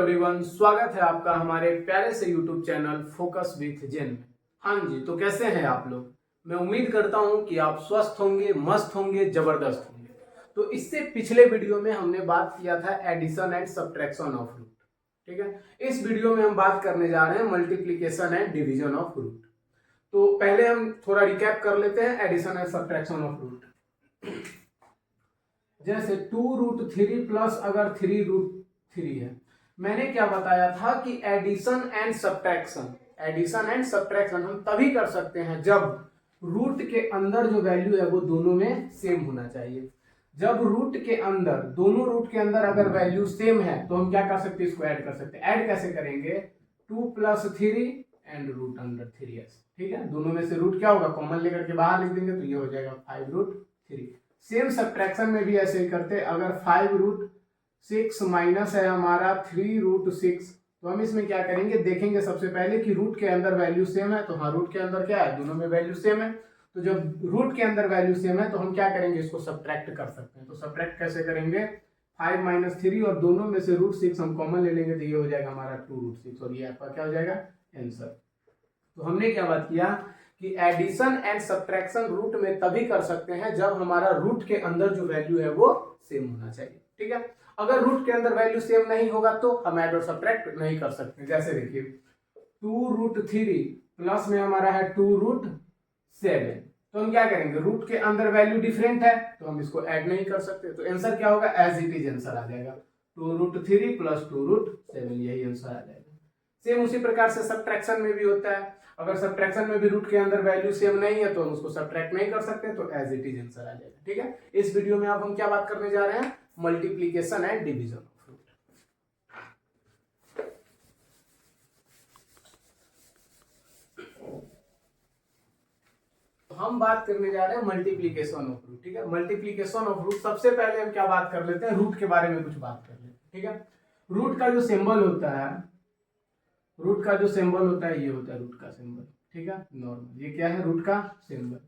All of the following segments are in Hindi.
एवरीवन, स्वागत है आपका हमारे प्यारे से यूट्यूब चैनल फोकस विथ जेन में। हाँ जी, तो कैसे हैं आप लोग। मैं उम्मीद करता हूं कि आप स्वस्थ होंगे, मस्त होंगे, जबरदस्त होंगे। तो इससे पिछले वीडियो में हमने बात किया था addition and subtraction of root. ठीक है, इस वीडियो में हम बात करने जा रहे हैं multiplication and division of root. तो पहले हम थोड़ा रिकैप कर लेते हैं addition and subtraction of root. जैसे 2√3 प्लस अगर 3√3 है, मैंने क्या बताया था कि एडिशन एंड सब्ट्रैक्शन हम तभी कर सकते हैं जब रूट के अंदर जो वैल्यू है वो दोनों में सेम होना चाहिए। जब रूट के अंदर, दोनों रूट के अंदर अगर वैल्यू सेम है तो हम क्या कर सकते हैं, इसको ऐड कर सकते हैं। ऐड कैसे करेंगे, 2 + 3 एंड √3s। ठीक है, दोनों में से रूट क्या होगा, कॉमन लेकर के बाहर लिख देंगे तो ये हो जाएगा 5√3। सेम सब्ट्रैक्शन में भी ऐसे ही करते, अगर 5√6 माइनस है हमारा 3√6, तो हम इसमें क्या करेंगे, देखेंगे सबसे पहले कि रूट के अंदर वैल्यू सेम है। तो हाँ, रूट के अंदर क्या है, दोनों में वैल्यू सेम है। तो जब रूट के अंदर वैल्यू सेम है तो हम क्या करेंगे, इसको सब्ट्रैक्ट कर सकते हैं। तो सब्ट्रैक्ट कैसे करेंगे, 5 - 3 और दोनों में से √6 हम कॉमन ले लेंगे तो ये हो जाएगा हमारा 2√6 और ये आपका क्या हो जाएगा, आंसर। तो हमने क्या बात किया कि एडिशन एंड सब्ट्रैक्शन रूट में तभी कर सकते हैं जब हमारा रूट के अंदर जो वैल्यू है वो सेम होना चाहिए। ठीक है, अगर रूट के अंदर वैल्यू सेम नहीं होगा तो हम ऐड और सब्ट्रैक्ट नहीं कर सकते। जैसे देखिए 2√3 प्लस में हमारा है 2√7, तो हम क्या करेंगे, रूट के अंदर वैल्यू डिफरेंट है तो हम इसको ऐड नहीं कर सकते। तो आंसर क्या होगा, एज इट इज आंसर आ जाएगा 2√3 + 2√7, यही आंसर आ जाएगा। सेम उसी प्रकार से सब्ट्रैक्शन में भी होता है। अगर सब्ट्रैक्शन में भी रूट के अंदर वैल्यू सेम नहीं है तो हम उसको सब्ट्रैक्ट नहीं कर सकते, तो एज इट इज आंसर आ जाएगा। ठीक है, इस वीडियो में अब हम क्या बात करने जा रहे हैं, multiplication and division of root. हम बात करने जा रहे हैं मल्टीप्लीकेशन ऑफ रूट। ठीक है, मल्टीप्लीकेशन ऑफ रूट, सबसे पहले हम क्या बात कर लेते हैं, रूट के बारे में कुछ बात कर लेते हैं। ठीक है, रूट का जो सिंबल होता है, रूट का जो सिंबल होता है ये होता है रूट का सिंबल। ठीक है, नॉर्मल, ये क्या है, रूट का सिंबल।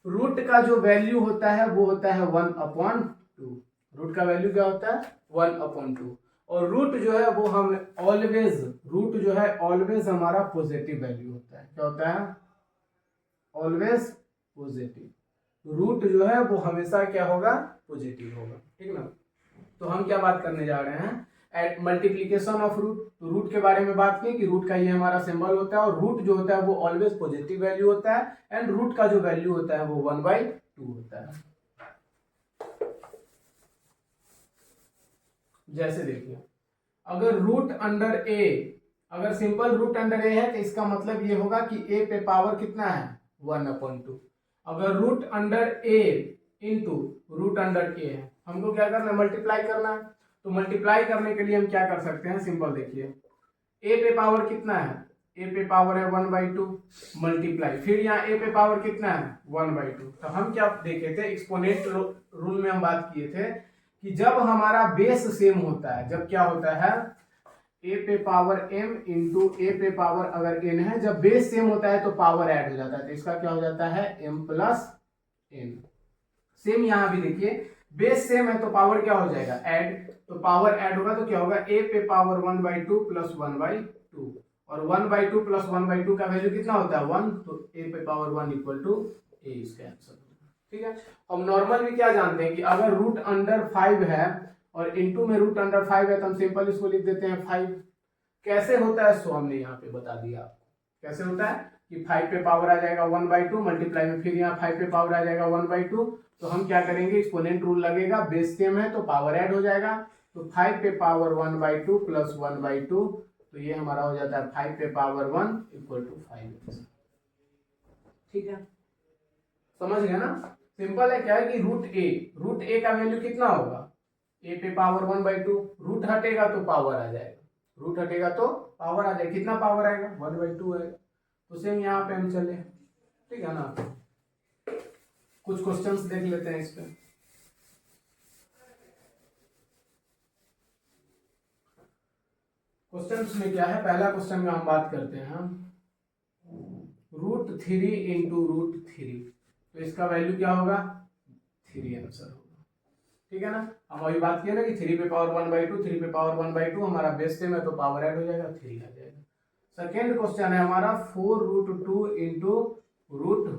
रूट का जो वैल्यू होता है वो होता है 1/2। रूट का वैल्यू क्या होता है, 1/2। और रूट जो है वो हम ऑलवेज, रूट जो है ऑलवेज हमारा पॉजिटिव वैल्यू होता है। क्या होता है, ऑलवेज पॉजिटिव। रूट जो है वो हमेशा क्या होगा, पॉजिटिव होगा। ठीक ना, तो हम क्या बात करने जा रहे हैं, मल्टीप्लीकेशन ऑफ रूट। तो रूट के बारे में बात की कि रूट का ये हमारा सिंबल होता है और रूट जो होता है वो ऑलवेज पॉजिटिव वैल्यू होता है एंड रूट का जो वैल्यू होता है वो 1/2 होता है। जैसे देखिए, अगर रूट अंडर ए, अगर सिंपल रूट अंडर ए है तो इसका मतलब ये होगा कि ए पे पावर कितना है, 1/2। अगर रूट अंडर ए इंटू रूट अंडर ए है, हमको क्या करना है, मल्टीप्लाई करना है। तो मल्टीप्लाई करने के लिए हम क्या कर सकते हैं, सिंपल देखिए, ए पे पावर कितना है, ए पे पावर है 1/2 मल्टीप्लाई, फिर यहाँ ए पे पावर कितना है 1/2। तो हम क्या देखे थे, एक्सपोनेंट रूल में हम बात किए थे कि जब हमारा बेस सेम होता है, जब क्या होता है, ए पे पावर m इंटू ए पे पावर अगर n है, जब बेस सेम होता है तो पावर ऐड हो जाता है, तो इसका क्या हो जाता है m + n। सेम यहां भी देखिए, बेस सेम है तो पावर क्या हो जाएगा, ऐड। तो पावर ऐड होगा तो क्या होगा, a पे पावर 1/2 + 1/2, और 1/2 + 1/2 का वैल्यू कितना होता है 1, तो a पे पावर 1 = a, इसका आंसर। ठीक है, हम नॉर्मल भी क्या जानते हैं कि अगर रूट अंडर 5 है और इनटू में रूट अंडर 5 है तो हम सिंपल इसको लिख देते हैं 5। कैसे होता है, सो हमने यहाँ पे बता दिया आपको कैसे होता है कि 5 पे पावर आ जाएगा 1/2 मल्टीप्लाई में, फिर यहाँ 5 पे पावर आ जाएगा 1/2। तो हम क्या करेंगे, एक्सपोनेंट रूल लगेगा, बेस सेम है तो पावर ऐड हो जाएगा। तो 5 पे पावर 1/2 + 1/2, तो ये हमारा हो जाता है 5 पे पावर 1 = 5। ठीक है, समझ गया ना, सिंपल है। क्या है कि रूट ए का वैल्यू कितना होगा, ए पे पावर 1/2, रूट हटेगा तो पावर आ जाएगा, रूट हटेगा तो पावर आ जाएगा, कितना पावर आएगा 1/2 आएगा। तो सेम यहाँ पे हम चले, ठीक है ना। कुछ क्वेश्चंस देख लेते हैं इस पे। क्वेश्चंस में क्या है, पहला क्वेश्चन में हम बात करते हैं √3 × √3, तो इसका वैल्यू क्या होगा 3 आंसर होगा। ठीक है ना। हम अभी बात किए ना कि 3 पे पावर 1/2, 3 पे पावर 1/2 हमारा बेस सेम है तो पावर ऐड हो जाएगा, 3 आ जाएगा। सेकेंड क्वेश्चन है हमारा 4√2 इंटू √2।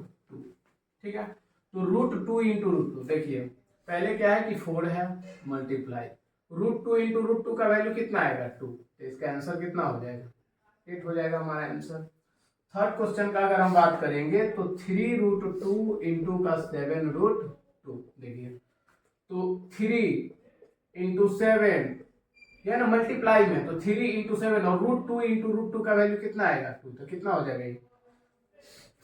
ठीक है, तो √2 इंटू √2, देखिए पहले क्या है कि 4 है मल्टीप्लाई √2 इंटू √2 का वैल्यू कितना आएगा 2, तो इसका आंसर कितना हो जाएगा 8 हो जाएगा हमारा आंसर। थर्ड क्वेश्चन का अगर हम बात करेंगे तो 3√2 इंटू का 7√2, देखिए तो 3 इंटू 7 या ना मल्टीप्लाई में, तो 3 इंटू 7 और √2 इंटू √2 का वैल्यू कितना आएगा 2, तो कितना हो जाएगा ये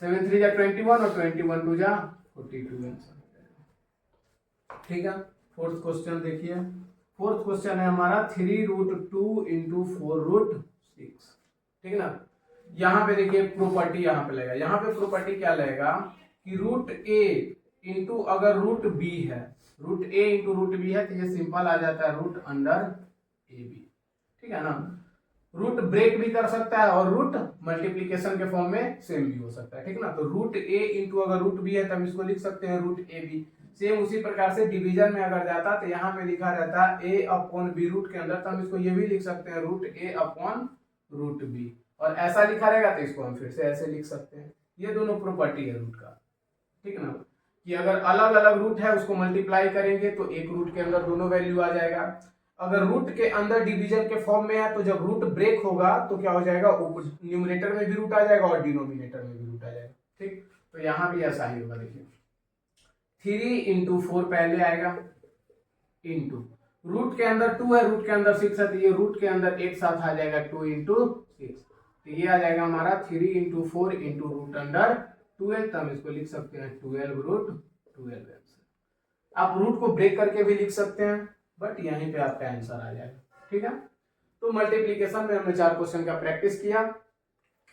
7 3 जा 21 और 21 2 जा 42 आंसर। ठीक है, फोर्थ क्वेश्चन देखिए, फोर्थ क्वेश्चन है हमारा 3√2 इंटू 4√6। ठीक है ना, यहाँ पे देखिए प्रॉपर्टी यहाँ पे लगेगा, यहाँ पे प्रॉपर्टी क्या लगेगा कि √a इंटू अगर √b है, √a इंटू √b है तो ये सिंपल आ जाता है √√ab। ठीक है ना, रूट ब्रेक भी कर सकता है और रूट मल्टीप्लीकेशन के फॉर्म में सेम भी हो सकता है। ठीक है ना, तो √a इंटू अगर √b है तो हम इसको लिख सकते हैं √ab। सेम उसी प्रकार से डिवीजन में अगर जाता तो यहाँ पे लिखा रहता है a/b रूट के अंदर, तो हम इसको ये भी लिख सकते हैं √a/√b, और ऐसा लिखा रहेगा तो इसको हम फिर से ऐसे लिख सकते हैं। ये दोनों प्रॉपर्टी है रूट का। ठीक है ना, कि अगर अलग अलग रूट है उसको मल्टीप्लाई करेंगे तो एक रूट के अंदर दोनों वैल्यू आ जाएगा। अगर रूट के अंदर डिवीजन के फॉर्म में है तो जब रूट ब्रेक होगा तो क्या हो जाएगा, न्यूमरेटर में भी रूट आ जाएगा और डिनोमिनेटर में भी रूट आ जाएगा। ठीक, तो यहाँ भी ऐसा ही होगा। देखिए 3 इंटू 4 पहले आएगा इंटू रूट के अंदर 2 है, रूट के अंदर 6 है, तो ये रूट के अंदर एक साथ आ जाएगा 2 इंटू 6, तो ये आ जाएगा हमारा 3 इंटू 4 इंटू रूट अंडर 12, तो हम इसको लिख सकते हैं 12√12। आप रूट को ब्रेक करके भी लिख सकते हैं, बट यहीं पे आपका आंसर आ जाएगा। ठीक है, तो मल्टीप्लीकेशन में हमने 4 क्वेश्चन का प्रैक्टिस किया।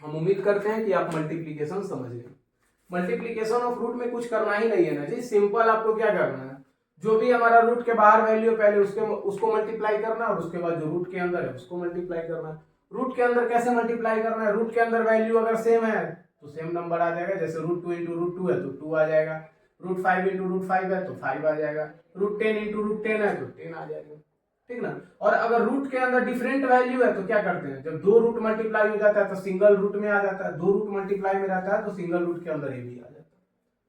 हम उम्मीद करते हैं कि आप मल्टीप्लीकेशन समझ गए। मल्टीप्लीकेशन ऑफ रूट में कुछ करना ही नहीं है ना जी, सिंपल आपको क्या करना है, जो भी हमारा रूट के बाहर वैल्यू है पहले उसको मल्टीप्लाई करना और उसके बाद जो रूट के अंदर है उसको मल्टीप्लाई करना। रूट के अंदर कैसे मल्टीप्लाई करना है, रूट के अंदर वैल्यू अगर सेम है तो सेम नंबर आ जाएगा, जैसे √2 इंटू √2 है तो 2 आ जाएगा, √5 इंटू √5 है तो 5 आ जाएगा, √10 इंटू √10 है तो 10 आ जाएगा। ठीक ना, और अगर रूट के अंदर डिफरेंट वैल्यू है तो क्या करते हैं, जब 2 रूट मल्टीप्लाई हो जाता है तो सिंगल रूट में आ जाता है, 2 रूट मल्टीप्लाई में रहता है तो सिंगल रूट के अंदर ए बी आ जाता है।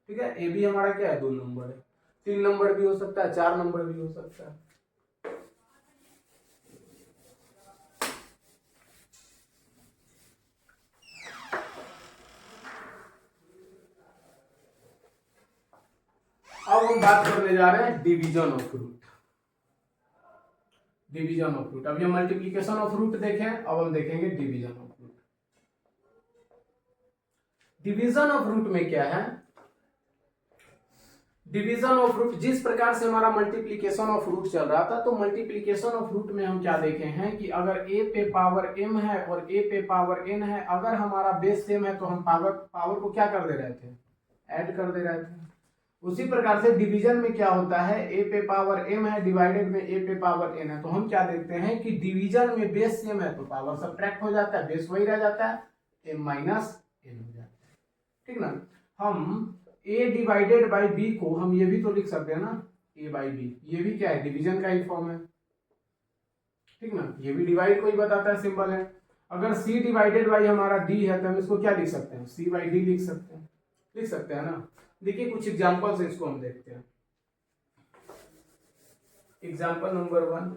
ठीक है, ए बी हमारा क्या है 2 नंबर है, 3 नंबर भी हो सकता है, 4 नंबर भी हो सकता है। अब हम बात करने जा रहे हैं division of root. Division of root, अभी हम मल्टीप्लीकेशन ऑफ रूट देखें, अब हम देखेंगे division of root. Division of root में क्या है, डिवीजन ऑफ रूट जिस प्रकार से हमारा मल्टीप्लीकेशन ऑफ रूट चल रहा था, तो मल्टीप्लीकेशन ऑफ रूट में हम क्या देखे हैं कि अगर a पे पावर m है और a पे पावर n है, अगर हमारा बेस सेम है तो हम पावर को क्या कर दे रहे थे, ऐड कर दे रहे थे। उसी प्रकार से डिवीजन में क्या होता है, a पे पावर m है डिवाइडेड में a पे पावर n है, तो हम क्या देखते हैं कि डिवीजन में बेस सेम है तो पावर सब्ट्रैक्ट हो जाता है, बेस वही रह जाता है, m माइनस n हो जाता है। ठीक ना, हम a डिवाइडेड बाई b को हम ये भी तो लिख सकते हैं ना a बाई b, ये भी क्या है डिवीजन का ही फॉर्म है। ठीक ना, ये भी डिवाइड को ही बताता है, सिंपल है। अगर c डिवाइडेड बाई हमारा d है तो हम इसको क्या लिख सकते हैं, c बाई d लिख सकते हैं ना। देखिए कुछ एग्जांपल से इसको हम देखते हैं। Example number 1,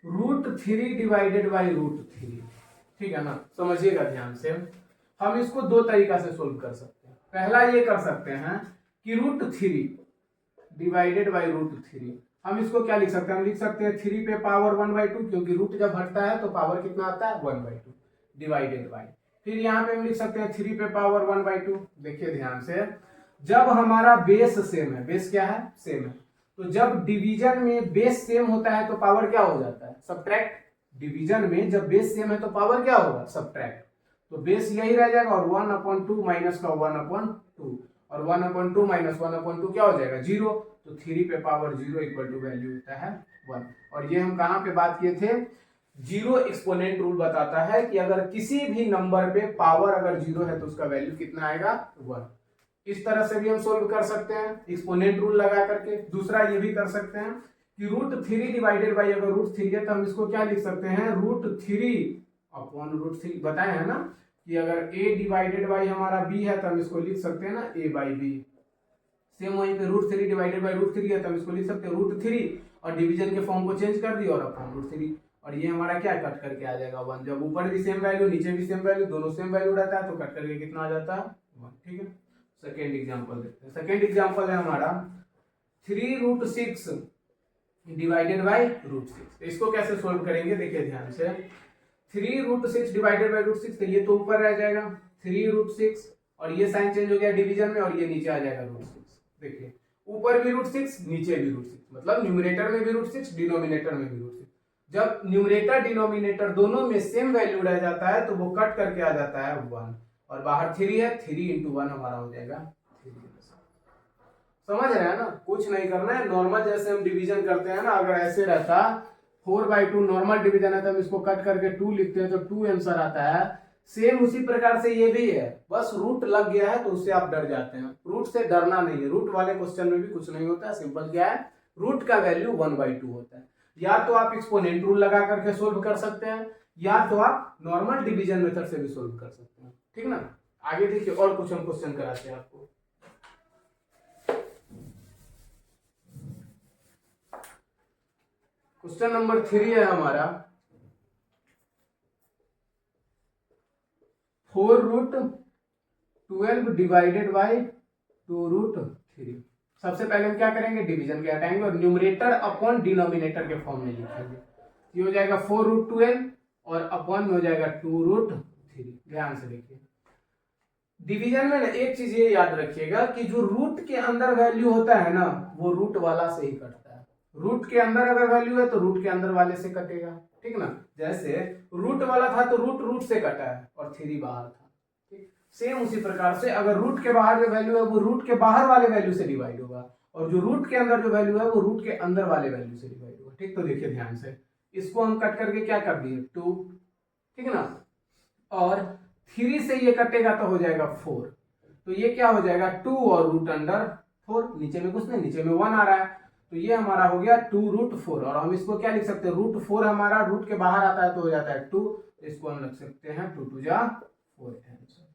√3 divided by √3। ठीक है ना, समझिएगा ध्यान से, हम इसको 2 तरीका से सोल्व कर सकते हैं। पहला ये कर सकते हैं कि √3 डिवाइडेड बाई √3, हम इसको क्या लिख सकते हैं, हम लिख सकते हैं 3 पे पावर 1/2, क्योंकि रूट जब हटता है तो पावर कितना आता है 1/2 डिवाइडेड बाई, फिर यहाँ पे हम लिख सकते हैं 3 पे पावर 1/2। देखिए ध्यान से, जब हमारा बेस सेम है, बेस क्या है सेम है, तो जब डिवीजन में बेस सेम होता है तो पावर क्या हो जाता है सब्ट्रैक्ट। डिवीजन में जब बेस सेम है तो पावर क्या होगा सब्ट्रैक्ट, तो बेस यही रह जाएगा और 1/2 माइनस का 1/2 और 1/2 माइनस 1/2 क्या हो जाएगा 0, तो 3 पे पावर 0 इक्वल टू वैल्यू होता है 1। और ये हम कहाँ पे बात किए थे, जीरो एक्सपोनेंट रूल बताता है कि अगर किसी भी नंबर पे पावर अगर 0 है तो उसका वैल्यू कितना आएगा 1। इस तरह से भी हम सोल्व कर सकते हैं एक्सपोनेंट रूल लगा करके। दूसरा ये भी कर सकते हैं कि √3 डिवाइडेड बाई, अगर √3 है तो हम इसको क्या लिख सकते हैं, √3 अपॉन √3। बताए हैं ना कि अगर a डिवाइडेड बाई हमारा b है तो हम इसको लिख सकते हैं ना a बाई बी। सेम वहीं पे √3 डिवाइडेड बाई √3 है तो हम इसको लिख सकते हैं √3 और डिवीजन के फॉर्म को चेंज कर दिया और अपॉन √3, और ये हमारा क्या कट करके आ जाएगा 1। जब ऊपर भी सेम वैल्यू नीचे भी सेम वैल्यू, दोनों सेम वैल्यू रहता है तो कट करके कितना आ जाता है 1। ठीक है, सेकेंड एग्जांपल देखते हैं। सेकेंड एग्जांपल है हमारा 3√6 डिवाइडेड बाई √6। इसको कैसे सोल्व करेंगे देखिए ध्यान से। 3√6 डिवाइडेड बाई √6, तो ये तो ऊपर रह जाएगा 3√6 और ये साइन चेंज हो गया डिवीजन में, और ये नीचे आ जाएगा √6। देखिए ऊपर भी √6 नीचे भी √6, मतलब न्यूमरेटर में भी √6 डिनोमिनेटर में भी √6। जब न्यूमरेटर डिनोमिनेटर दोनों में सेम वैल्यू रह जाता है तो वो कट करके आ जाता है 1, और बाहर 3 है, 3 × 1 हमारा हो जाएगा 3। समझ रहे हैं ना, कुछ नहीं करना है, नॉर्मल जैसे हम डिवीजन करते हैं ना, अगर ऐसे रहता 4/2 नॉर्मल डिवीजन है तो हम इसको कट करके 2 लिखते हैं तो 2 आंसर आता है। सेम उसी प्रकार से ये भी है, बस रूट लग गया है तो उससे आप डर जाते हैं। रूट से डरना नहीं है, रूट वाले क्वेश्चन में भी कुछ नहीं होता है। सिंपल क्या है, रूट का वैल्यू 1/2 होता है। या तो आप एक्सपोनेंट रूल लगा करके सोल्व कर सकते हैं, या तो आप नॉर्मल डिवीजन मेथड से भी सोल्व कर सकते हैं। ठीक ना, आगे देखिए और कुछ हम क्वेश्चन कराते हैं आपको। क्वेश्चन नंबर 3 है हमारा 4√12 डिवाइडेड बाई 2√3। सबसे पहले हम क्या करेंगे, डिवीजन के हटाएंगे और न्यूमरेटर अपॉन डिनोमिनेटर के फॉर्म में लिखेंगे। ये हो जाएगा 4√12 और अपॉन में हो जाएगा 2√3। ध्यान से देखिए, डिवीजन में ना एक चीज ये याद रखिएगा कि जो रूट के अंदर वैल्यू होता है ना, वो रूट वाला से ही कटता है। रूट के अंदर अगर वैल्यू है तो रूट के अंदर वाले से कटेगा। ठीक ना, जैसे रूट वाला था तो रूट से कटा है और 3 बाहर था। ठीक, सेम उसी प्रकार से अगर रूट के बाहर जो वैल्यू है वो रूट के बाहर वाले वैल्यू से डिवाइड होगा, और जो रूट के अंदर जो वैल्यू है वो रूट के अंदर वाले वैल्यू से डिवाइड होगा। ठीक, तो देखिए ध्यान से, इसको हम कट करके क्या कर दिए 2। ठीक है ना, और 3 से ये कटेगा तो हो जाएगा 4, तो ये क्या हो जाएगा 2 और √4। नीचे में कुछ नहीं, नीचे में 1 आ रहा है, तो ये हमारा हो गया 2√4। और हम इसको क्या लिख सकते हैं, √4 हमारा रूट के बाहर आता है तो हो जाता है 2, इसको हम लिख सकते हैं 2 × 4 आंसर।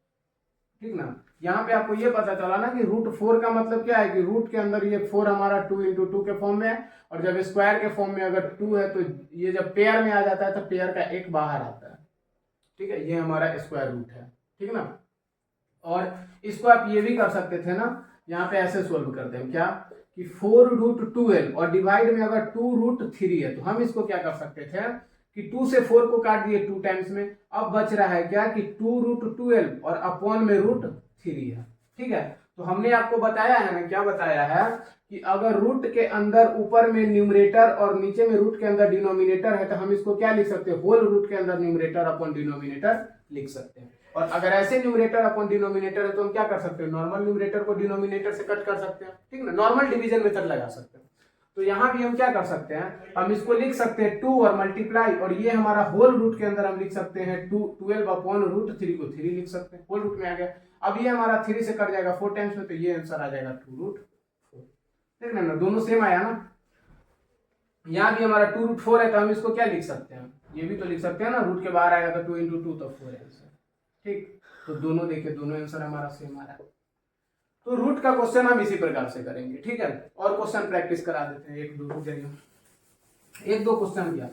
ठीक ना, यहाँ पे आपको ये पता चला ना कि √4 का मतलब क्या है कि रूट के अंदर ये 4 हमारा 2 × 2 के फॉर्म में है, और जब स्क्वायर के फॉर्म में अगर 2 है तो ये जब पेयर में आ जाता है तो पेयर का एक बाहर आता है। ठीक है, ये हमारा स्क्वायर रूट है। ठीक ना, और इसको आप ये भी कर सकते थे ना, यहाँ पे ऐसे सोल्व करते हैं क्या कि 4√12 और डिवाइड में अगर 2√3 है तो हम इसको क्या कर सकते थे कि 2 से 4 को काट दिए 2 टाइम्स में, अब बच रहा है क्या कि 2√12 और अपॉन में √3 है। ठीक है, तो हमने आपको बताया है ना, क्या बताया है कि अगर रूट के अंदर ऊपर में न्यूमरेटर और नीचे में रूट के अंदर डिनोमिनेटर है तो हम इसको क्या लिख सकते हैं, होल रूट के अंदर न्यूमरेटर अपॉन डिनोमिनेटर लिख सकते हैं। और अगर ऐसे न्यूमरेटर अपॉन डिनोमिनेटर है तो हम क्या कर सकते हैं, नॉर्मल न्यूमरेटर को डिनोमिनेटर से कट कर सकते हैं। ठीक ना, नॉर्मल डिवीजन मेथड लगा सकते हैं। तो यहाँ भी हम क्या कर सकते हैं, हम इसको लिख सकते हैं 2 और मल्टीप्लाई, और ये हमारा होल रूट के अंदर हम लिख सकते हैं 12 अपॉन √3 को 3 लिख सकते हैं, होल रूट में आ गया। अब ये हमारा 3 से कट जाएगा 4 टाइम्स में, तो ये आंसर आ जाएगा 2√4। ठीक ना, दोनों सेम आया ना। यहाँ भी हमारा 2√4 है तो हम इसको क्या लिख सकते हैं, ये भी तो लिख सकते हैं ना, रूट के बाहर आएगा तो 2 × 2 तो 4 आंसर। ठीक, तो दोनों देखिए, दोनों आंसर हमारा सेम आ रहा है। तो रूट का क्वेश्चन हम इसी प्रकार से करेंगे। ठीक है, और क्वेश्चन प्रैक्टिस करा देते हैं, एक दो क्वेश्चन किया।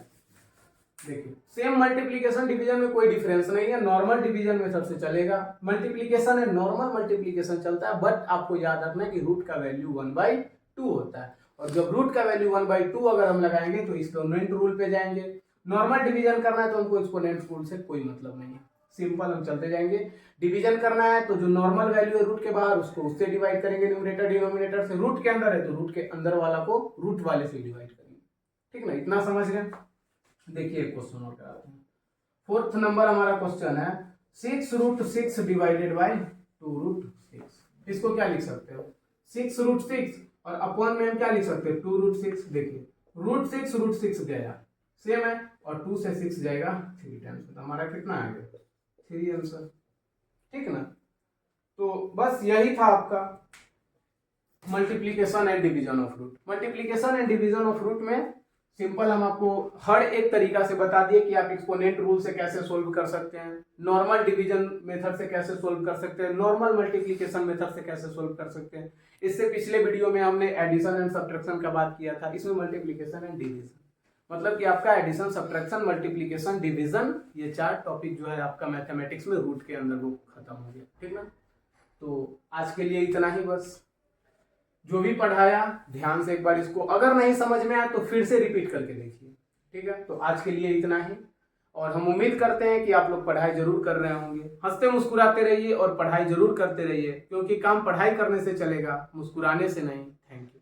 देखिए, सेम मल्टीप्लीकेशन डिवीजन में कोई डिफरेंस नहीं है, नॉर्मल डिवीजन मेथड से चलेगा। मल्टीप्लीकेशन है, नॉर्मल मल्टीप्लीकेशन चलता है, बट आपको याद रखना है कि रूट का वैल्यू 1/2 होता है, और जब रूट का वैल्यू 1/2 अगर हम लगाएंगे तो एक्सपोनेंट रूल पे जाएंगे। नॉर्मल डिवीजन करना है तो हमको एक्सपोनेंट रूल से कोई मतलब नहीं है, सिंपल हम चलते जाएंगे। डिवीजन करना है तो जो नॉर्मल वैल्यू है रूट के बाहर उसको उससे डिवाइड करेंगे न्यूमरेटर डिनोमिनेटर से, रूट के अंदर है तो रूट के अंदर वाला को रूट वाले से डिवाइड करेंगे। ठीक ना, इतना समझ गए। देखिए एक क्वेश्चन और कराते हैं। 4th नंबर हमारा क्वेश्चन है 6√6 डिवाइडेड बाई 2√6। इसको क्या लिख सकते हो, 6√6 और अपॉन में हम क्या लिख सकते हैं 2√6। देखिए √6 गया सेम है, और 2 से 6 जाएगा 3 टाइम्स, तो हमारा कितना आ गया 3 आंसर। ठीक ना, तो बस यही था आपका multiplication and division of root. Multiplication and division of root में सिंपल हम आपको हर एक तरीका से बता दिए कि आप एक्सपोनेंट रूल से कैसे सोल्व कर सकते हैं, नॉर्मल डिवीजन मेथड से कैसे सोल्व कर सकते हैं, नॉर्मल मल्टीप्लिकेशन मेथड से कैसे सोल्व कर सकते हैं। इससे पिछले वीडियो में हमने एडिशन एंड सब्ट्रैक्शन का बात किया था, इसमें मल्टीप्लिकेशन एंड डिवीजन, मतलब कि आपका एडिशन, सब्ट्रैक्शन, मल्टीप्लिकेशन, डिवीजन, ये 4 टॉपिक जो है आपका मैथमेटिक्स में रूट के अंदर वो खत्म हो गया, ठीक ना। तो आज के लिए इतना ही बस। जो भी पढ़ाया ध्यान से एक बार इसको, अगर नहीं समझ में आया तो फिर से रिपीट करके देखिए, ठीक है। तो आज के लिए इतना ही, और हम उम्मीद करते हैं कि आप लोग पढ़ाई जरूर कर रहे होंगे। हंसते मुस्कुराते रहिए और पढ़ाई जरूर करते रहिए, क्योंकि काम पढ़ाई करने से चलेगा, मुस्कुराने से नहीं। Thank you.